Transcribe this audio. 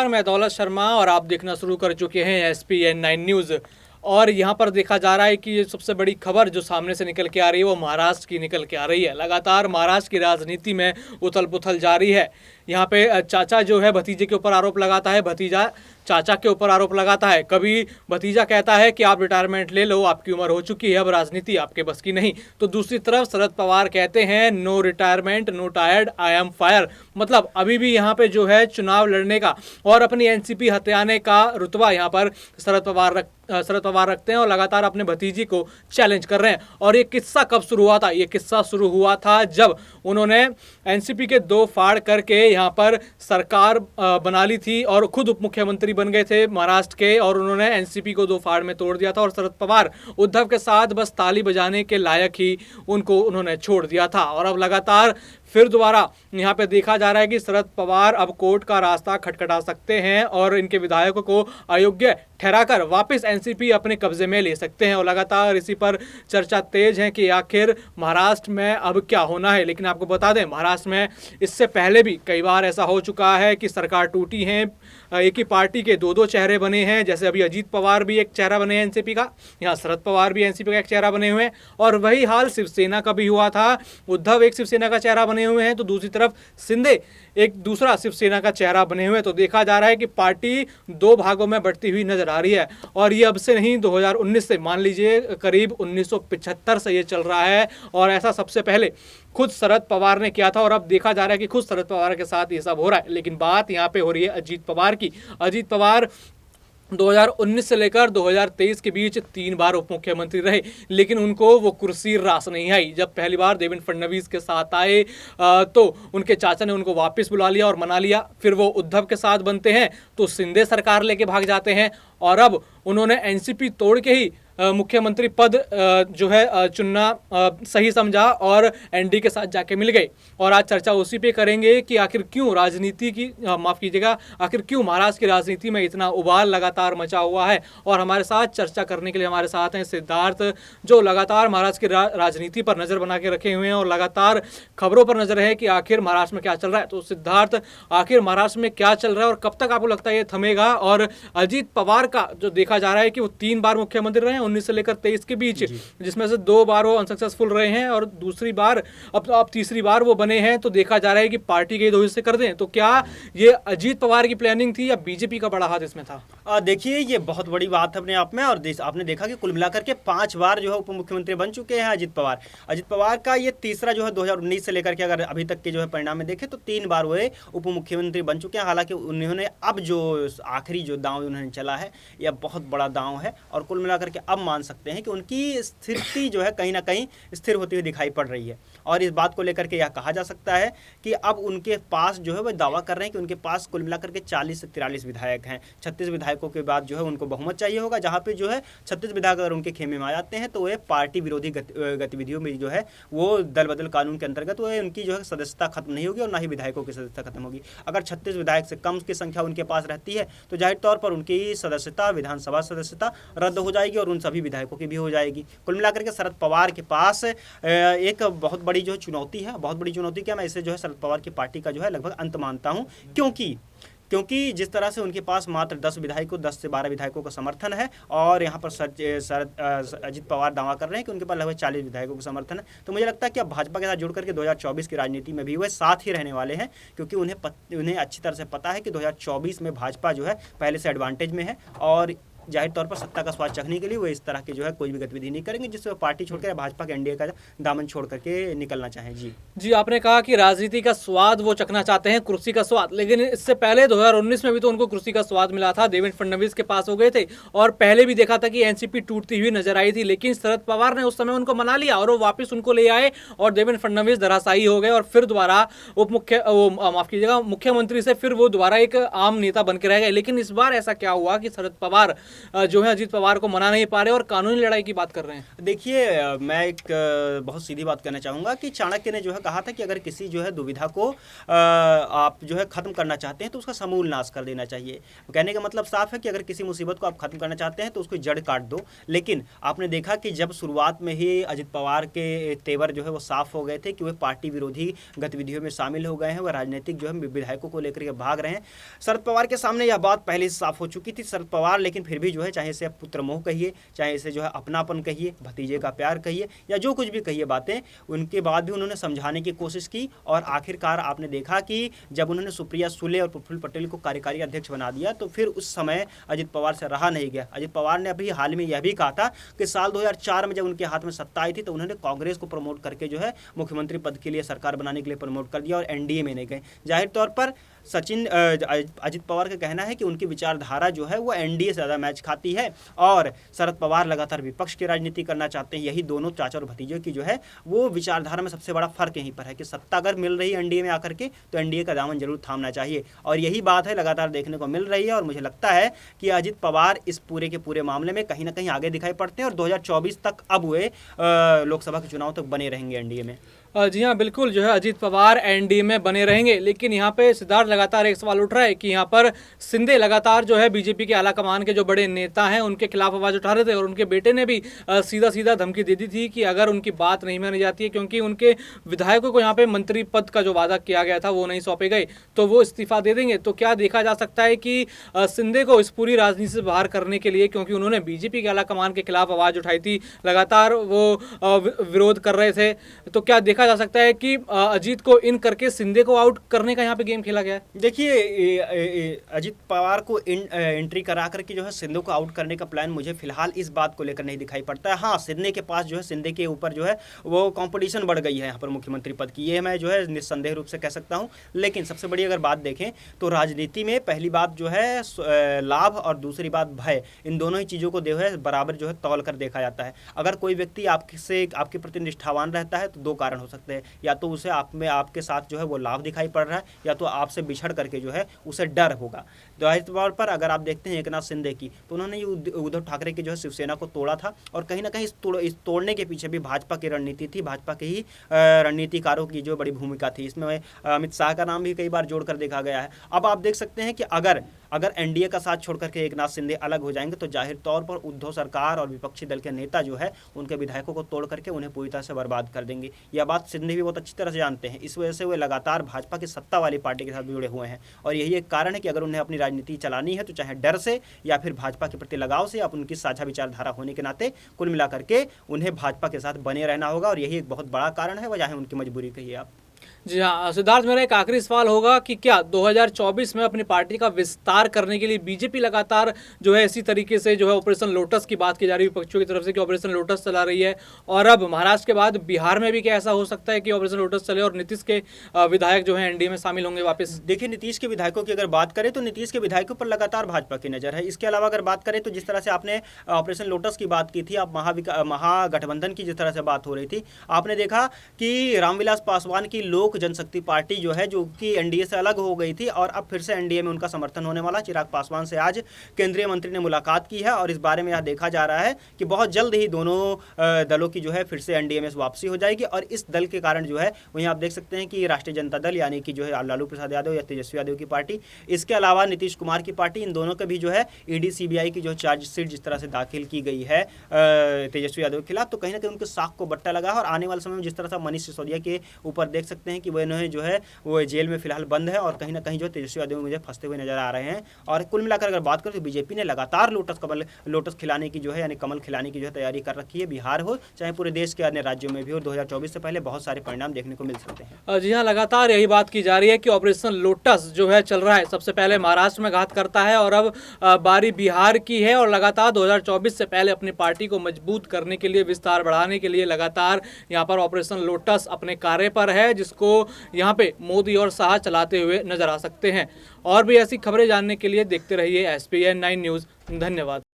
नमस्कार, मैं दौलत शर्मा और आप देखना शुरू कर चुके हैं SPN9 न्यूज़। और यहाँ पर देखा जा रहा है कि ये सबसे बड़ी खबर जो सामने से निकल के आ रही है वो महाराष्ट्र की निकल के आ रही है। लगातार महाराष्ट्र की राजनीति में उथल पुथल जारी है। यहाँ पे चाचा जो है भतीजे के ऊपर आरोप लगाता है, भतीजा चाचा के ऊपर आरोप लगाता है। कभी भतीजा कहता है कि आप रिटायरमेंट ले लो, आपकी उम्र हो चुकी है, अब राजनीति आपके बस की नहीं। तो दूसरी तरफ शरद पवार कहते हैं no retirement, no tired, I am fire. मतलब अभी भी यहाँ पे जो है चुनाव लड़ने का और अपनी एनसीपी हथियाने का रुतबा यहाँ पर शरद पवार रखते हैं और लगातार अपने भतीजी को चैलेंज कर रहे हैं। और ये किस्सा कब शुरू हुआ था? ये किस्सा शुरू हुआ था जब उन्होंने एनसीपी के 2 फाड़ करके यहाँ पर सरकार बना ली थी और खुद उप मुख्यमंत्री बन गए थे महाराष्ट्र के, और उन्होंने एनसीपी को 2 फाड़ में तोड़ दिया था। और शरद पवार उद्धव के साथ बस ताली बजाने के लायक ही उनको उन्होंने छोड़ दिया था। और अब लगातार फिर दोबारा यहाँ पे देखा जा रहा है कि शरद पवार अब कोर्ट का रास्ता खटखटा सकते हैं और इनके विधायकों को अयोग्य ठहराकर वापस एनसीपी अपने कब्जे में ले सकते हैं। और लगातार इसी पर चर्चा तेज है कि आखिर महाराष्ट्र में अब क्या होना है। लेकिन आपको बता दें, महाराष्ट्र में इससे पहले भी कई बार ऐसा हो चुका है कि सरकार टूटी है, एक ही पार्टी के 2 चेहरे बने हैं। जैसे अभी अजीत पवार भी एक चेहरा बने हैं एनसीपी का, यहाँ शरद पवार भी एनसीपी का एक चेहरा बने हुए हैं। और वही हाल शिवसेना का भी हुआ था, उद्धव एक शिवसेना का चेहरा बने हुए हैं तो दूसरी तरफ शिंदे एक दूसरा शिवसेना का चेहरा बने हुए हैं। तो देखा जा रहा है कि पार्टी 2 भागों में बढ़ती हुई नजर आ रही है। और ये अब से नहीं, 2019 से, मान लीजिए करीब 1975 से ये चल रहा है। और ऐसा सबसे पहले खुद शरद पवार ने किया था और अब देखा जा रहा है कि खुद शरद पवार के साथ ये सब हो रहा है। लेकिन बात यहाँ पे हो रही है अजीत पवार की। अजीत पवार 2019 से लेकर 2023 के बीच 3 बार उप मुख्यमंत्री रहे, लेकिन उनको वो कुर्सी रास नहीं आई। जब पहली बार देवेंद्र फडणवीस के साथ आए तो उनके चाचा ने उनको वापस बुला लिया और मना लिया। फिर वो उद्धव के साथ बनते हैं तो शिंदे सरकार लेके भाग जाते हैं। और अब उन्होंने एनसीपी तोड़ के ही मुख्यमंत्री पद जो है चुनना सही समझा और एनडी के साथ जाके मिल गए। और आज चर्चा उसी पे करेंगे कि आखिर क्यों राजनीति की माफ़ कीजिएगा, आखिर क्यों महाराष्ट्र की राजनीति में इतना उबाल लगातार मचा हुआ है। और हमारे साथ चर्चा करने के लिए हमारे साथ हैं सिद्धार्थ, जो लगातार महाराष्ट्र की राजनीति पर नज़र बना के रखे हुए हैं और लगातार खबरों पर नज़र है कि आखिर महाराष्ट्र में क्या चल रहा है। तो सिद्धार्थ, आखिर महाराष्ट्र में क्या चल रहा है और कब तक आपको लगता है ये थमेगा? और अजीत पवार का जो देखा जा रहा है कि वो 3 बार मुख्यमंत्री रहे 19 से लेकर 23 के बीच, जिसमें से 2 बार वो अनसक्सेसफुल रहे हैं और दूसरी बार अब तीसरी बार वो बने हैं। तो देखा जा रहा है कि पार्टी के 2 हिस्से कर दें। तो क्या ये अजीत पवार की प्लानिंग थी या बीजेपी का बड़ा हाथ इसमें था? देखिए, ये बहुत बड़ी बात है अपने आप में। और आपने देखा कि कुल मिलाकर के 5 बार जो है उप मुख्यमंत्री बन चुके हैं अजीत पवार। अजीत पवार का ये तीसरा जो है 2019 से लेकर के अगर अभी तक के जो है परिणाम में देखें तो 3 बार वो उप मुख्यमंत्री बन चुके हैं। हालांकि उन्होंने अब जो आखिरी जो दांव उन्होंने चला है यह बहुत बड़ा दांव है और कुल मिलाकर के अब मान सकते हैं कि उनकी स्थिति जो है कहीं ना कहीं स्थिर होती हुई दिखाई पड़ रही है। और इस बात को लेकर के यह कहा जा सकता है कि अब उनके पास जो है वह दावा कर रहे हैं कि उनके पास कुल मिलाकर के 40 से 43 विधायक हैं। 36 विधायकों के बाद जो है उनको बहुमत चाहिए होगा, जहां पे जो है 36 विधायक अगर उनके खेमे में आ जाते हैं तो वे पार्टी विरोधी गतिविधियों में जो है वो दल बदल कानून के अंतर्गत वो उनकी जो है सदस्यता खत्म नहीं होगी और ना ही विधायकों की सदस्यता खत्म होगी। अगर 36 विधायक से कम की संख्या उनके पास रहती है तो जाहिर तौर पर उनकी सदस्यता, विधानसभा सदस्यता रद्द हो जाएगी और उन सभी विधायकों की भी हो जाएगी। कुल मिलाकर के शरद पवार के पास एक बहुत बड़ी जो चुनौती है। बहुत बड़ी चुनौती क्या, मैं इसे जो है शरद पवार की पार्टी का जो है लगभग अंत मानता हूं। क्योंकि जिस तरह से उनके पास मात्र 10 विधायकों 10 से 12 विधायकों का समर्थन है और यहाँ पर अजीत पवार दावा कर रहे हैं कि उनके पास लगभग 40 विधायकों का समर्थन है। तो मुझे लगता है कि अब भाजपा के साथ जुड़ करके 2024 की राजनीति में भी वह साथ ही रहने वाले हैं, क्योंकि उन्हें अच्छी तरह से पता है कि 2024 में भाजपा जो है पहले से एडवांटेज में है और जाहिर तौर पर सत्ता का स्वाद चखने के लिए वो इस तरह की जो है कोई भी गतिविधि नहीं करेंगे जिससे वो पार्टी छोड़कर भाजपा के एनडीए का दामन छोड़ करके निकलना चाहें। जी, आपने कहा कि राजनीति का स्वाद वो चखना चाहते हैं, कुर्सी का स्वाद। लेकिन इससे पहले 2019 में भी तो उनको कुर्सी का स्वाद मिला था, देवेंद्र फडणवीस के पास हो गए थे और पहले भी देखा था कि एनसीपी टूटती हुई नजर आई थी। लेकिन शरद पवार ने उस समय उनको मना लिया और वो वापस उनको ले आए और देवेंद्र फडणवीस धराशायी हो गए और फिर दोबारा मुख्यमंत्री से फिर वो दोबारा एक आम नेता बन के रह गए। लेकिन इस बार ऐसा क्या हुआ कि शरद पवार जो है अजीत पवार को मना नहीं पा रहे और कानूनी लड़ाई की बात कर रहे हैं। देखिए मैं एक बहुत सीधी बात कहना चाहूँगा कि चाणक्य ने जो है कहा था कि अगर किसी जो है दुविधा को आप जो है ख़त्म करना चाहते हैं तो उसका समूल नाश कर देना चाहिए। कहने का मतलब साफ है कि अगर किसी मुसीबत को आप ख़त्म करना चाहते हैं तो उसको जड़ काट दो। लेकिन आपने देखा कि जब शुरुआत में ही अजित पवार के तेवर जो है वो साफ हो गए थे कि वे पार्टी विरोधी गतिविधियों में शामिल हो गए हैं, वह राजनीतिक जो है विधायकों को लेकर के भाग रहे हैं। शरद पवार के सामने यह बात पहले से साफ हो चुकी थी। शरद पवार लेकिन फिर भी जो है, चाहे इसे पुत्र मोह कहिए, चाहे इसे जो है अपनापन कहिए, भतीजे का प्यार कहिए, या जो कुछ भी कहिए बातें, उनके बाद भी उन्होंने समझाने की कोशिश की। और आखिरकार आपने देखा कि जब उन्होंने सुप्रिया सुले और प्रफुल्ल पटेल को कार्यकारी अध्यक्ष बना दिया तो फिर उस समय अजित पवार से रहा नहीं गया। अजित पवार ने अभी हाल में यह भी कहा था कि साल 2004 में जब उनके हाथ में सत्ता आई थी तो उन्होंने कांग्रेस को प्रमोट करके जो है मुख्यमंत्री पद के लिए, सरकार बनाने के लिए प्रमोट कर दिया और एनडीए में नहीं गए। जाहिर तौर पर अजित पवार का कहना है कि उनकी विचारधारा जो है वो एनडीए से ज़्यादा मैच खाती है और शरद पवार लगातार विपक्ष की राजनीति करना चाहते हैं। यही दोनों चाचा और भतीजों की जो है वो विचारधारा में सबसे बड़ा फर्क यहीं पर है कि सत्ता अगर मिल रही है एनडीए में आकर के तो एनडीए का दामन जरूर थामना चाहिए, और यही बात है लगातार देखने को मिल रही है। और मुझे लगता है कि अजित पवार इस पूरे के पूरे मामले में कहीं ना कहीं आगे दिखाई पड़ते हैं और 2024 तक अब वे लोकसभा के चुनाव तक बने रहेंगे एनडीए में। जी हाँ, बिल्कुल जो है अजीत पवार एनडीए में बने रहेंगे। लेकिन यहाँ पे सिद्धार्थ लगातार एक सवाल उठ रहा है कि यहाँ पर शिंदे लगातार जो है बीजेपी के आला कमान के जो बड़े नेता हैं उनके खिलाफ आवाज उठा रहे थे और उनके बेटे ने भी सीधा सीधा धमकी दे दी थी कि अगर उनकी बात नहीं मानी जाती है, क्योंकि उनके विधायकों को यहाँ पे मंत्री पद का जो वादा किया गया था वो नहीं सौंपे गए, तो वो इस्तीफा दे देंगे। तो क्या देखा जा सकता है कि शिंदे को इस पूरी राजनीति से बाहर करने के लिए, क्योंकि उन्होंने बीजेपी के आला कमान के खिलाफ आवाज उठाई थी, लगातार वो विरोध कर रहे थे, तो क्या देखा जा सकता है कि अजीत को इन करके शिंदे को आउट करने का यहाँ पे गेम खेला गया है? देखिए अजीत पवार को एंट्री करा करके जो है शिंदे को आउट करने का प्लान मुझे फिलहाल इस बात को लेकर नहीं दिखाई पड़ता है। हाँ, शिंदे के पास जो है, शिंदे के ऊपर जो है वो कंपटीशन बढ़ गई है यहाँ पर मुख्यमंत्री पद की, ये मैं जो है निस्संदेह रूप से कह सकता हूँ। लेकिन सबसे बड़ी अगर बात देखें तो राजनीति में पहली बात जो है लाभ और दूसरी बात भय, इन दोनों ही चीज़ों को जो है बराबर जो है तौल कर देखा जाता है। अगर कोई व्यक्ति आपके प्रति निष्ठावान रहता है तो दो कारण हो सकते हैं, या तो उसे आपके साथ जो है वो लाभ दिखाई पड़ रहा है, या तो आपसे बिछड़ करके जो है उसे डर होगा। जाहिर तौर पर अगर आप देखते हैं एकनाथ शिंदे की, तो उन्होंने उद्धव ठाकरे की जो है शिवसेना को तोड़ा था और कहीं ना कहीं इस तोड़ने के पीछे भी भाजपा की रणनीति थी, भाजपा के ही रणनीतिकारों की जो बड़ी भूमिका थी। इसमें अमित शाह का नाम भी कई बार जोड़कर देखा गया है। अब आप देख सकते हैं कि अगर एनडीए का साथ छोड़कर के एकनाथ शिंदे अलग हो जाएंगे तो जाहिर तौर पर उद्धव सरकार और विपक्षी दल के नेता जो है उनके विधायकों को तोड़ करके उन्हें पूरी तरह से बर्बाद कर देंगे। यह बात शिंदे भी बहुत अच्छी तरह से जानते हैं। इस वजह से वे लगातार भाजपा की सत्ता वाली पार्टी के साथ जुड़े हुए हैं और यही एक कारण है कि अगर उन्हें अपनी राजनीति चलानी है तो चाहे डर से या फिर भाजपा के प्रति लगाव से या उनकी साझा विचारधारा होने के नाते कुल मिलाकर के उन्हें भाजपा के साथ बने रहना होगा, और यही एक बहुत बड़ा कारण है, वजह है उनकी मजबूरी कहिए आप। जी हाँ सिद्धार्थ, मेरा एक आखिरी सवाल होगा कि क्या 2024 में अपनी पार्टी का विस्तार करने के लिए बीजेपी लगातार जो है इसी तरीके से जो है ऑपरेशन लोटस की बात की जा रही है विपक्षियों की तरफ से कि ऑपरेशन लोटस चला रही है, और अब महाराष्ट्र के बाद बिहार में भी क्या ऐसा हो सकता है कि ऑपरेशन लोटस चले और नीतीश के विधायक जो है एनडीए में शामिल होंगे वापस? देखिए, नीतीश के विधायकों की अगर बात करें तो नीतीश के विधायकों पर लगातार भाजपा की नजर है। इसके अलावा अगर बात करें तो जिस तरह से आपने ऑपरेशन लोटस की बात की थी, आप महागठबंधन की जिस तरह से बात हो रही थी, आपने देखा कि रामविलास पासवान की लोक जनशक्ति पार्टी जो है, जो कि एनडीए से अलग हो गई थी और अब फिर से एनडीए में उनका समर्थन होने वाला। चिराग पासवान से आज केंद्रीय मंत्री ने मुलाकात की है और इस बारे में यह देखा जा रहा है कि बहुत जल्द ही दोनों दलों की जो है फिर से एनडीए में वापसी हो जाएगी। और इस दल के कारण जो है वहीं आप देख सकते हैं कि राष्ट्रीय जनता दल यानी कि जो है लालू प्रसाद यादव या तेजस्वी यादव की पार्टी, इसके अलावा नीतीश कुमार की पार्टी, इन दोनों के भी जो है ईडी सीबीआई की जो चार्जशीट जिस तरह से दाखिल की गई है तेजस्वी यादव के खिलाफ, तो कहीं ना कहीं उनके साख को बट्टा लगा है। और आने वाले समय में जिस तरह से मनीष सिसोदिया के ऊपर देख सकते हैं कि वह जो है वो जेल में फिलहाल बंद है और कहीं ना कहीं जो तेजस्वी यादव मुझे फंसते हुए नजर आ रहे हैं। और कुल मिलाकर अगर बात करें तो बीजेपी ने लगातार लोटस खिलाने की जो है यानी कमल खिलाने की जो है तैयारी कर रखी है। बिहार हो चाहे पूरे देश के अन्य राज्यों में भी हो, 2024 से पहले बहुत सारे परिणाम देखने को मिल सकते हैं। जी हाँ, लगातार यही बात की जा रही है कि ऑपरेशन लोटस जो है चल रहा है, सबसे पहले महाराष्ट्र में घात करता है और अब बारी बिहार की है। और लगातार 2024 से पहले अपनी पार्टी को मजबूत करने के लिए, विस्तार बढ़ाने के लिए लगातार यहाँ पर ऑपरेशन लोटस अपने कार्य पर है, जिसको यहाँ पे मोदी और शाह चलाते हुए नजर आ सकते हैं। और भी ऐसी खबरें जानने के लिए देखते रहिए SPN9 न्यूज़। धन्यवाद।